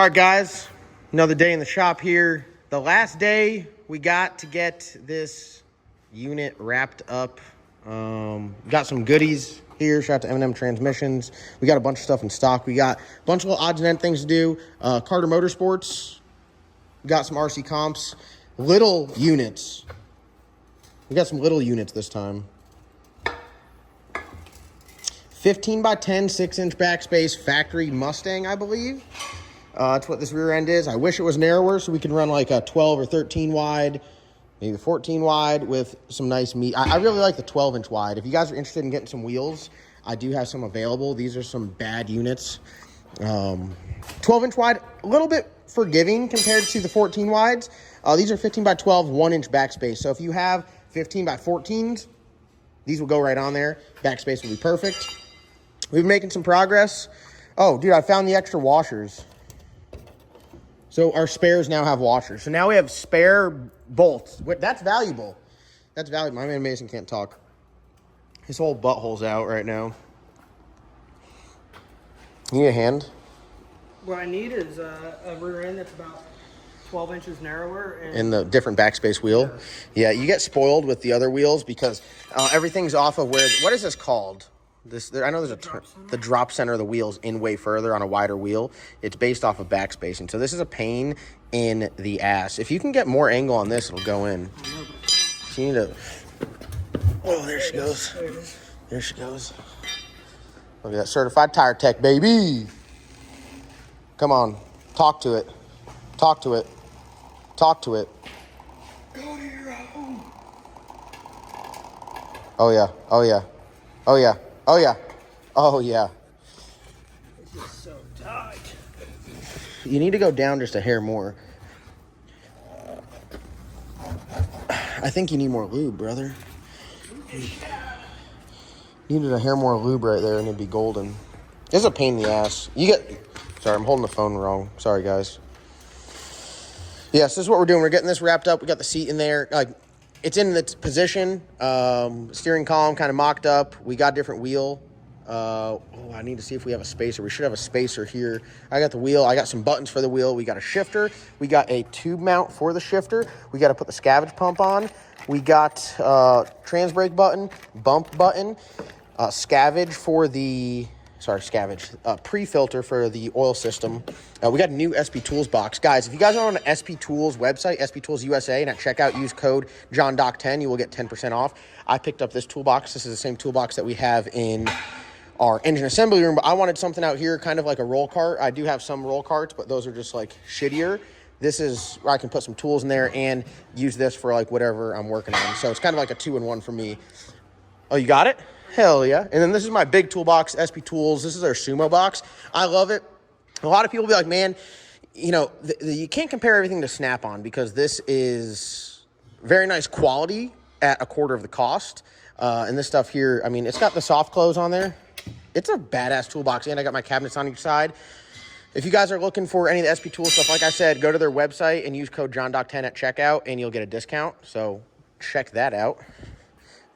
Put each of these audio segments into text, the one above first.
All right, guys, another day in the shop here. The last day we got to get this unit wrapped up. Got some goodies here. Shout out to M&M Transmissions. We got a bunch of stuff in stock. We got a bunch of little odds and ends things to do. Carter Motorsports. We got some RC comps. Little units. We got some little units this time. 15 by 10, 6-inch backspace, factory Mustang, I believe. That's what this rear end is. I wish it was narrower so we could run like a 12 or 13 wide, maybe 14 wide with some nice meat. I really like the 12-inch wide. If you guys are interested in getting some wheels, I do have some available. These are some bad units. 12-inch wide, a little bit forgiving compared to the 14 wides. These are 15 by 12, 1-inch backspace. So if you have 15 by 14s, these will go right on there. Backspace will be perfect. We've been making some progress. Oh, dude, I found the extra washers. So our spares now have washers. So now we have spare bolts. That's valuable. That's valuable. My man Mason can't talk. His whole butthole's out right now. You need a hand? What I need is a rear end that's about 12 inches narrower. And the different backspace wheel. Yeah, you get spoiled with the other wheels because everything's off of where... What is this called? I know there's the drop center of the wheels in way further on a wider wheel. It's based off of backspacing. So this is a pain in the ass. If you can get more angle on this, it'll go in. So you need to... Oh, there she goes. There she goes. Look at that certified tire tech, baby. Come on. Talk to it. Talk to it. Talk to it. Go to your home. Oh, yeah. Oh, yeah. Oh, yeah. Oh, yeah. Oh, yeah. It's just so tight. You need to go down just a hair more. I think you need more lube, brother. You needed a hair more lube right there and it'd be golden. This is a pain in the ass. Sorry, I'm holding the phone wrong. Sorry, guys. Yes, this is what we're doing. We're getting this wrapped up. We got the seat in there. It's in its position. Steering column kind of mocked up. We got a different wheel. I need to see if we have a spacer. We should have a spacer here. I got the wheel. I got some buttons for the wheel. We got a shifter. We got a tube mount for the shifter. We got to put the scavenge pump on. We got trans brake button, bump button, scavenge for the... pre-filter for the oil system. We got a new SP Tools box. Guys, if you guys are on the SP Tools website, SP Tools USA, and at checkout, use code JohnDoc10, you will get 10% off. I picked up this toolbox. This is the same toolbox that we have in our engine assembly room, but I wanted something out here, kind of like a roll cart. I do have some roll carts, but those are just like shittier. This is where I can put some tools in there and use this for like whatever I'm working on. So it's kind of like a 2-in-1 for me. Oh, you got it? Hell yeah. And then this is my big toolbox, SP Tools. This is our Sumo box. I love it. A lot of people be like, man, you know, you can't compare everything to Snap-on because this is very nice quality at a quarter of the cost. And this stuff here, I mean, it's got the soft close on there. It's a badass toolbox. And I got my cabinets on each side. If you guys are looking for any of the SP Tools stuff, like I said, go to their website and use code JohnDoc10 at checkout and you'll get a discount. So check that out.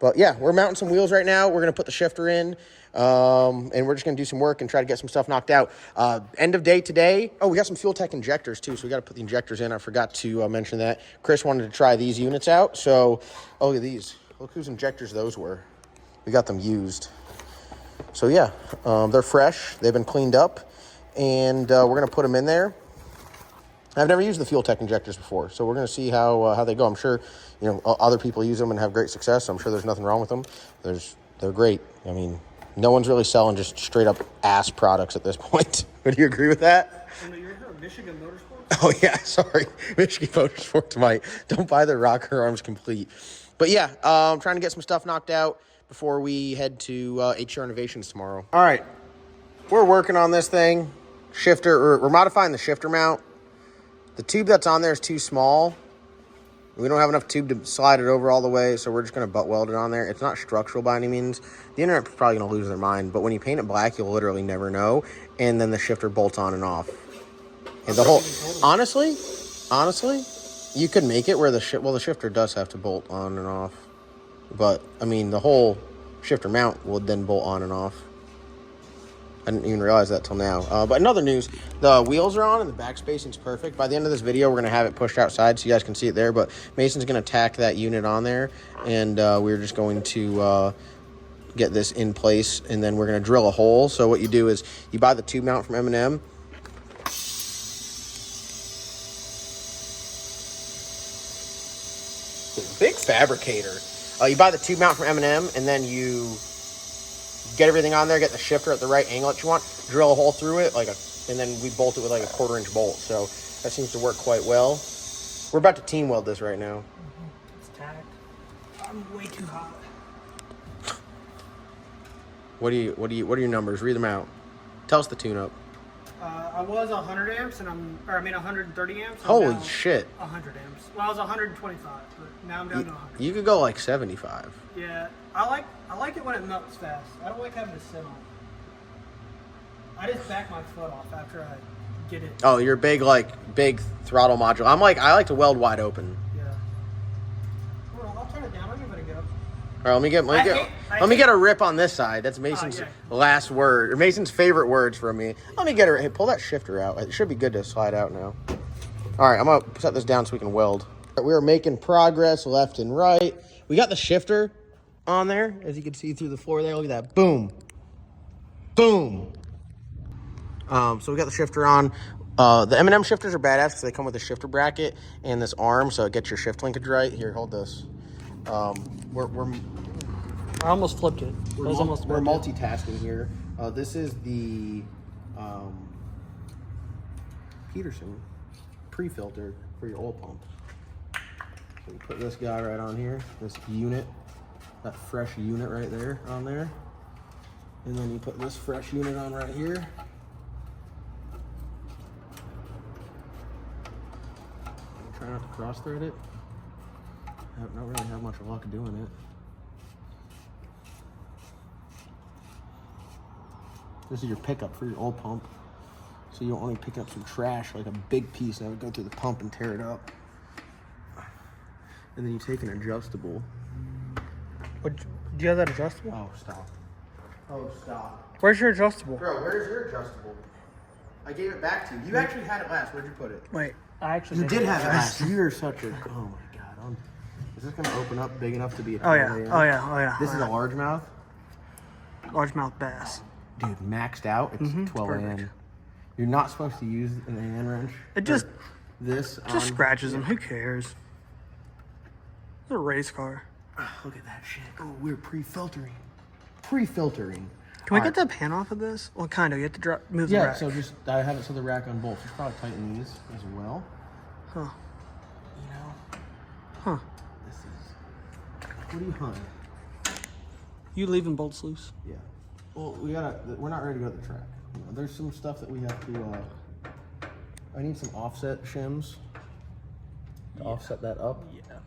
But yeah, we're mounting some wheels right now. We're going to put the shifter in, and we're just going to do some work and try to get some stuff knocked out. End of day today. Oh, we got some Fuel Tech injectors too, so we got to put the injectors in. I forgot to mention that. Chris wanted to try these units out. So, oh, look at these. Look whose injectors those were. We got them used. So yeah, they're fresh. They've been cleaned up, and we're going to put them in there. I've never used the Fuel Tech injectors before, so we're going to see how they go. I'm sure, you know, other people use them and have great success. So I'm sure there's nothing wrong with them. They're great. I mean, no one's really selling just straight up ass products at this point. Would you agree with that? You're here at Michigan Motorsports? Oh yeah, sorry, Michigan Motorsports. Don't buy the rocker arms complete. But yeah, I'm trying to get some stuff knocked out before we head to HR Innovations tomorrow. All right, we're working on this thing. We're modifying the shifter mount. The tube that's on there is too small. We don't have enough tube to slide it over all the way, so we're just going to butt weld it on there. It's not structural by any means. The internet's probably going to lose their mind, but when you paint it black, you'll literally never know. And then the shifter bolts on and off. And the whole, honestly, you could make it where the shifter does have to bolt on and off. But, I mean, the whole shifter mount would then bolt on and off. I didn't even realize that till now. But in other news, the wheels are on and the back spacing's perfect. By the end of this video, we're going to have it pushed outside so you guys can see it there. But Mason's going to tack that unit on there, and we're just going to get this in place, and then we're going to drill a hole. So what you do is you buy the tube mount from M&M. Big fabricator. You buy the tube mount from M&M, and then you get everything on there, get the shifter at the right angle that you want, drill a hole through it, and then we bolt it with like a 1/4-inch bolt. So that seems to work quite well. We're about to team weld this right now. It's tacked. I'm way too hot. What are your numbers? Read them out. Tell us the tune-up. I was 100 amps, and 130 amps. Holy shit. 100 amps. Well, I was 125, but now I'm down to 100. You could go like 75. Yeah, I like it when it melts fast. I don't like having to sit on it. I just back my foot off after I get it. Oh, you're big throttle module. I like to weld wide open. Yeah. Well, I'll turn it down. I'll give it a go. All right, let me get a rip on this side. That's Mason's last word, or Mason's favorite words from me. Let me get her. Hey, pull that shifter out. It should be good to slide out now. All right, I'm gonna set this down so we can weld. We are making progress left and right. We got the shifter on there, as you can see through the floor there. Look at that. Boom. Boom. So we got the shifter on. The M&M shifters are badass because they come with a shifter bracket and this arm, so it gets your shift linkage right. Here, hold this. I almost flipped it. We're multitasking here. This is the Peterson pre-filter for your oil pump. So we put this guy right on here, this unit, that fresh unit right there on there. And then you put this fresh unit on right here. Try not to cross thread it. I don't really have much luck doing it. This is your pickup for your oil pump. So you don't only pick up some trash, like a big piece, and I would go through the pump and tear it up. And then you take an adjustable. Do you have that adjustable? Oh, stop. Oh, stop. Where's your adjustable? Bro, where's your adjustable? I gave it back to you. You actually had it last. Where'd you put it? Wait, I actually You did have it last. You're such a... Oh, my God. Is this going to open up big enough to be a... Oh, yeah. This is a largemouth? Largemouth bass. Dude, maxed out, it's 12 AN. You're not supposed to use an AN wrench. It just scratches scratches them. Who cares? It's a race car. Oh, look at that shit. Oh, we're pre-filtering. Pre-filtering. Can we get the pan off of this? Well, kind of. You have to move the rack. Yeah, so I have it so the rack on bolts. You should probably tighten these as well. Huh. You know? Huh. This is... What do you hunt? You leaving bolts loose? Yeah. Well, we're not ready to go to the track. There's some stuff that we have to, I need some offset shims to offset that up. Yeah.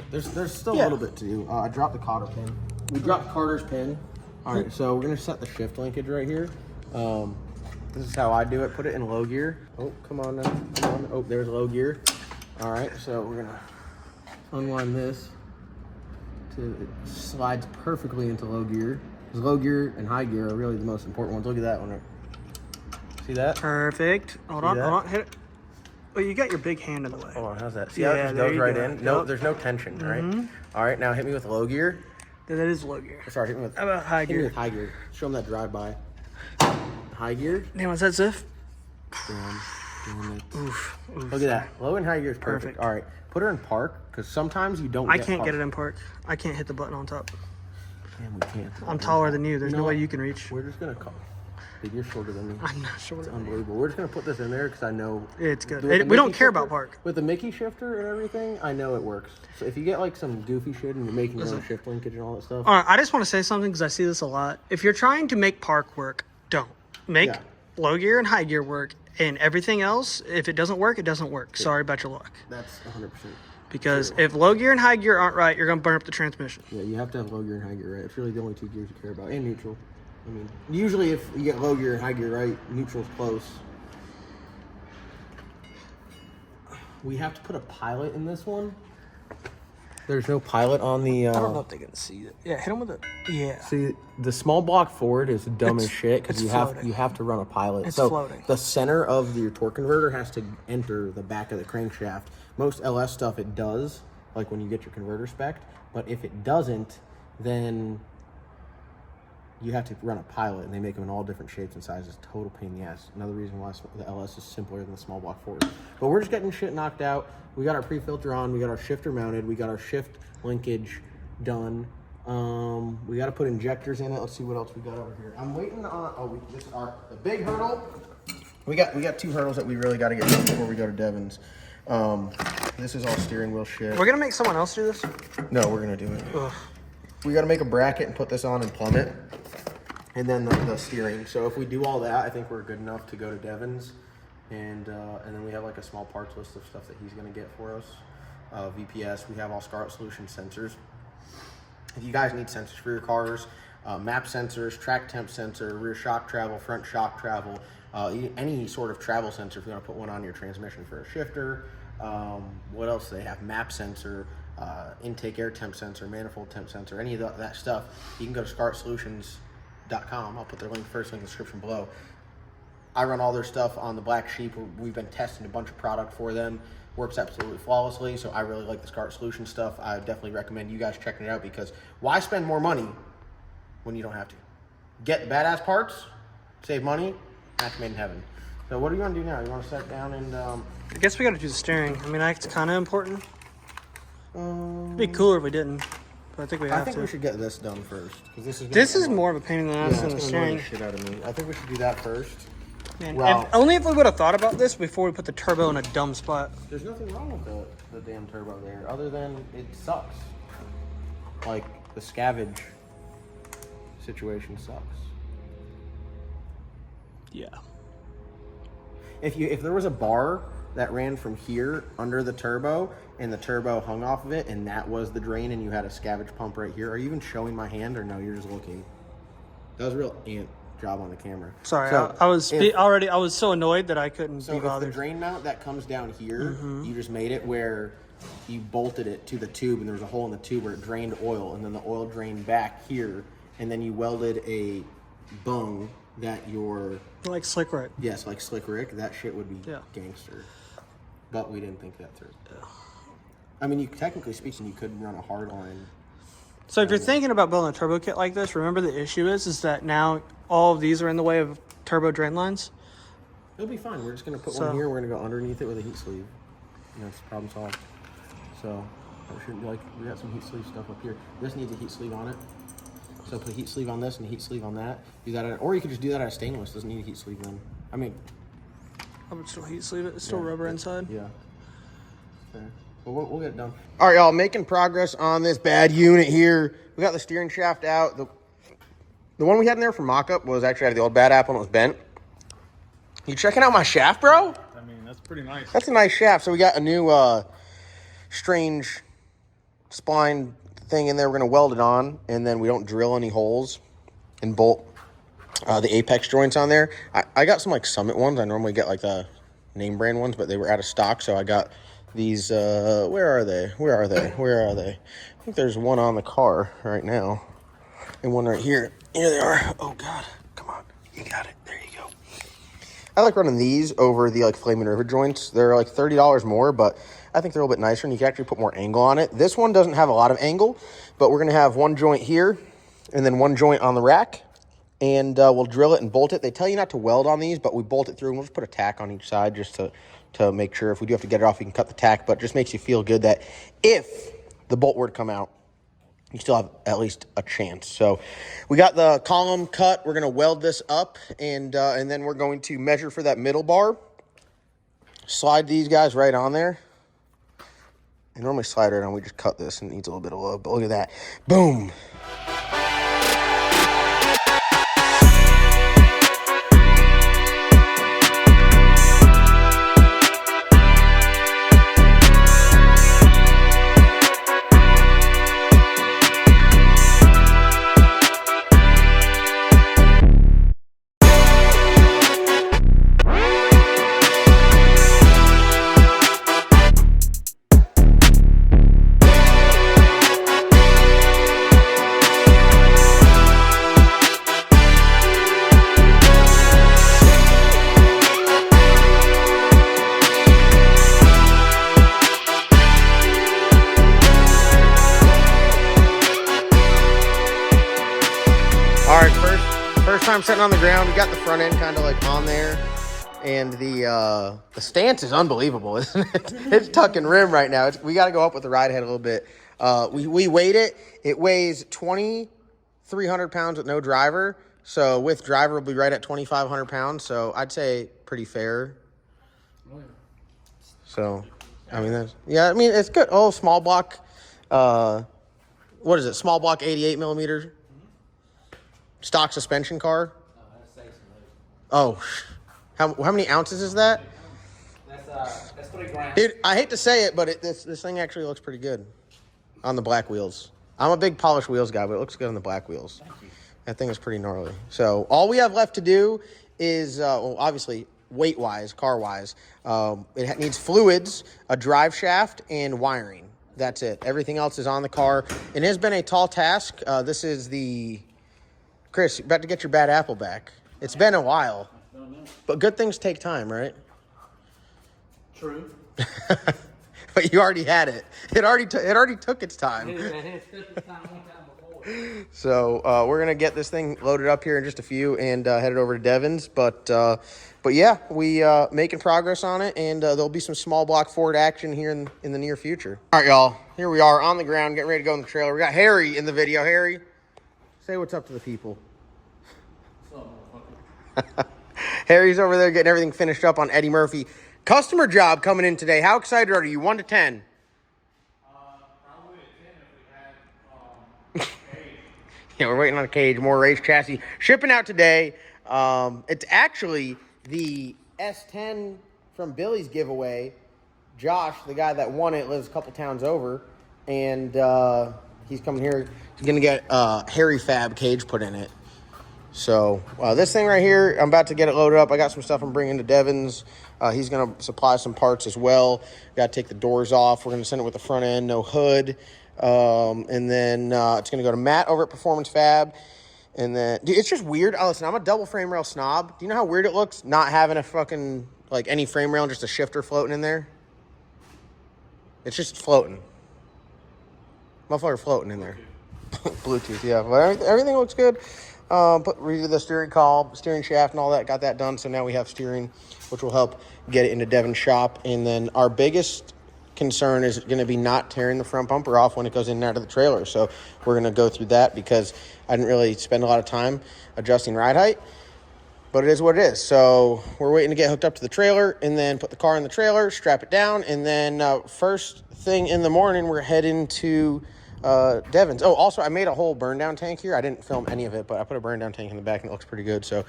There's still a little bit to do. I dropped the Carter pin. We dropped Carter's pin. All right, so we're gonna set the shift linkage right here. This is how I do it. Put it in low gear. Oh, come on now. Come on. Oh, there's low gear. All right, so we're gonna unwind this. It slides perfectly into low gear. Because low gear and high gear are really the most important ones. Look at that one. See that? Perfect. Hold on. Hit it. Oh, you got your big hand in the way. Oh, how's that? See how it just goes right in? No, there's no tension, right? All right, now hit me with low gear. That is low gear. Sorry, hit me with... How about high gear? Hit me with high gear. Show them that drive-by. High gear. Damn, what's that, Ziff? Damn it. Oof. Look at that. Low and high gear is perfect. All right, put her in park, because sometimes you don't I can't get it in park. I can't hit the button on top. Damn, we can't. I'm taller than you. There's no way you can reach. We're just going to... Dude, you're shorter than me. I'm not shorter. It's unbelievable. We're just going to put this in there because I know... It's good. We don't care about park. With the Mickey shifter and everything, I know it works. So if you get like some goofy shit and you're making your own shift linkage and all that stuff... All right, I just want to say something because I see this a lot. If you're trying to make park work, don't. Make low gear and high gear work, and everything else, if it doesn't work, it doesn't work. Yeah. Sorry about your luck. That's 100%. Because if low gear and high gear aren't right, you're going to burn up the transmission. Yeah, you have to have low gear and high gear right. It's really the only two gears you care about. And neutral. I mean, usually if you get low gear and high gear right, neutral's close. We have to put a pilot in this one. There's no pilot on the... I don't know if they can see it. Yeah, hit them with it. Yeah. See, the small block forward is dumb as shit because you floating. have to run a pilot. It's so floating. The center of your torque converter has to enter the back of the crankshaft. Most LS stuff it does, like when you get your converter spec'd. But if it doesn't, then you have to run a pilot, and they make them in all different shapes and sizes. Total pain in the ass. Another reason why the LS is simpler than the small block forward. But we're just getting shit knocked out. We got our pre-filter on. We got our shifter mounted. We got our shift linkage done. We got to put injectors in it. Let's see what else we got over here. I'm waiting on. The big hurdle. We got 2 hurdles that we really got to get done before we go to Devin's. This is all steering wheel shit. We're gonna make someone else do this? No, we're gonna do it. Ugh. We got to make a bracket and put this on and plumb it, and then the steering. So if we do all that, I think we're good enough to go to Devin's, and then we have like a small parts list of stuff that he's gonna get for us. VPS. We have all Scarlet Solution sensors. If you guys need sensors for your cars, map sensors, track temp sensor, rear shock travel, front shock travel, any sort of travel sensor. If you want to put one on your transmission for a shifter. What else do they have? Map sensor, intake air temp sensor, manifold temp sensor, any of that stuff. You can go to scarletsolutions.com. I'll put their link first in the description below. I run all their stuff on the Black Sheep. We've been testing a bunch of product for them. Works absolutely flawlessly, so I really like the Scarlet Solutions stuff. I definitely recommend you guys checking it out, because why spend more money when you don't have to? Get badass parts, save money, match made in heaven. So what do you want to do now? You want to sit down and... I guess we got to do the steering. I mean, that's kind of important. It'd be cooler if we didn't, but I think we have to. I think we should get this done first, because this is more of a pain in the ass than the steering. The shit out of me. I think we should do that first. Man, well, only if we would have thought about this before we put the turbo in a dumb spot. There's nothing wrong with the damn turbo there, other than it sucks. Like, the scavenge situation sucks. Yeah. If there was a bar that ran from here under the turbo, and the turbo hung off of it, and that was the drain, and you had a scavenge pump right here, are you even showing my hand, or no, you're just looking? That was a real ant job on the camera. Sorry, so I was so annoyed that I couldn't be bothered. If the drain mount that comes down here, you just made it where you bolted it to the tube, and there was a hole in the tube where it drained oil, and then the oil drained back here, and then you welded a bung that your... Like Slick Rick. Yes, like Slick Rick. That shit would be gangster. But we didn't think that through. Yeah. I mean, technically speaking, you could run a hard line. So if you're thinking about building a turbo kit like this, remember the issue is that now all of these are in the way of turbo drain lines. It'll be fine. We're just going to put one here. We're going to go underneath it with a heat sleeve. And that's problem solved. So that shouldn't be like, we got some heat sleeve stuff up here. This needs a heat sleeve on it. So put a heat sleeve on this and a heat sleeve on that. Do that, or you could just do that out of stainless. Doesn't need a heat sleeve then. I mean, I would still heat sleeve it. It's still rubber inside. Yeah. Okay. Well, we'll get it done. All right, y'all, making progress on this bad unit here. We got the steering shaft out. The one we had in there for mock-up was actually out of the old bad apple and it was bent. You checking out my shaft, bro? I mean, that's pretty nice. That's a nice shaft. So we got a new strange spline thing in there. We're going to weld it on, and then we don't drill any holes and bolt the apex joints on there. I got some like Summit ones. I normally get like the name brand ones, but they were out of stock, so I got these. Where are they? I think there's one on the car right now and one right here. Here they are. Oh God, come on, you got it. There you go. I like running these over the like Flaming River joints. They're like $30 more, but I think they're a little bit nicer, and you can actually put more angle on it. This one doesn't have a lot of angle, but we're going to have one joint here and then one joint on the rack, and we'll drill it and bolt it. They tell you not to weld on these, but we bolt it through, and we'll just put a tack on each side just to make sure if we do have to get it off, you can cut the tack, but it just makes you feel good that if the bolt were to come out, you still have at least a chance. So we got the column cut. We're going to weld this up, and then we're going to measure for that middle bar. Slide these guys right on there. I normally slide right on. We just cut this, and it needs a little bit of love, but look at that. Boom. time sitting on the ground. We got the front end kind of like on there. And the stance is unbelievable, isn't it? It's tucking rim right now. We got to go up with the ride head a little bit. We weighed it. It weighs 2,300 pounds with no driver. So with driver, we'll be right at 2,500 pounds. So I'd say pretty fair. So, I mean, it's good. Oh, small block. What is it? Small block 88 millimeter. Stock suspension car. Oh, how many ounces is that? That's 3 grams. Dude, I hate to say it, but this thing actually looks pretty good on the black wheels. I'm a big polished wheels guy, but it looks good on the black wheels. That thing is pretty gnarly. So all we have left to do is, well, obviously, weight-wise, car-wise, it needs fluids, a drive shaft, and wiring. That's it. Everything else is on the car. It has been a tall task. This is the... Chris, you're about to get your bad apple back. It's been a while. But good things take time, right? True. But you already had it. It already took its time. So we're gonna get this thing loaded up here in just a few and head it over to Devin's. But yeah, we making progress on it, and there'll be some small block Ford action here in the near future. All right, y'all. Here we are on the ground, getting ready to go in the trailer. We got Harry in the video. Harry, say what's up to the people. Harry's over there getting everything finished up on Eddie Murphy. Customer job coming in today. How excited are you? 1 to 10. Probably a 10 if we had cage. Yeah, we're waiting on a cage, more race chassis. Shipping out today. It's actually the S10 from Billy's giveaway. Josh, the guy that won it, lives a couple towns over. And he's coming here. He's going to get Harry Fab cage put in it. So this thing right here, I'm about to get it loaded up. I got some stuff I'm bringing to Devin's. He's going to supply some parts as well. Got to take the doors off. We're going to send it with the front end, no hood. And then it's going to go to Matt over at Performance Fab. And then, dude, it's just weird. Oh, listen, I'm a double frame rail snob. Do you know how weird it looks not having a fucking, like, any frame rail and just a shifter floating in there? It's just floating. Motherfucker floating in there. Bluetooth, yeah. But everything looks good. Redid the steering column, steering shaft, and all that. Got that done. So now we have steering, which will help get it into Devin's shop. And then our biggest concern is going to be not tearing the front bumper off when it goes in and out of the trailer. So we're going to go through that because I didn't really spend a lot of time adjusting ride height. But it is what it is. So we're waiting to get hooked up to the trailer and then put the car in the trailer, strap it down. And then first thing in the morning, we're heading to Devin's. Oh, also, I made a whole burn down tank here. I didn't film any of it, but I put a burn down tank in the back and it looks pretty good. So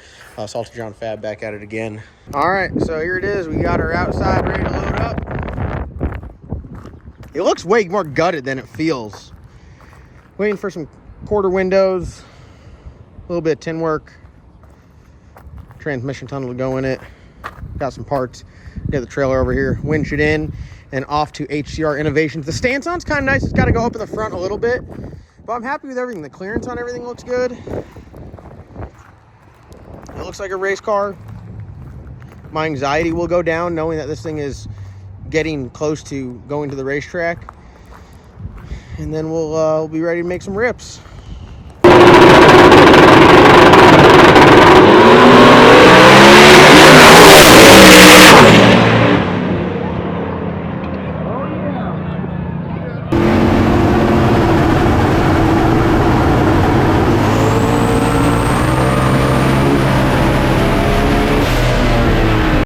Salty John Fab back at it again. All right, so here it is. We got her outside ready to load up. It looks way more gutted than it feels. Waiting for some quarter windows, a little bit of tin work, transmission tunnel to go in it. Got some parts. Get the trailer over here, winch it in, and off to HCR Innovations. The stance on's kind of nice. It's got to go up in the front a little bit, but I'm happy with everything. The clearance on everything looks good. It looks like a race car. My anxiety will go down knowing that this thing is getting close to going to the racetrack. And then we'll be ready to make some rips.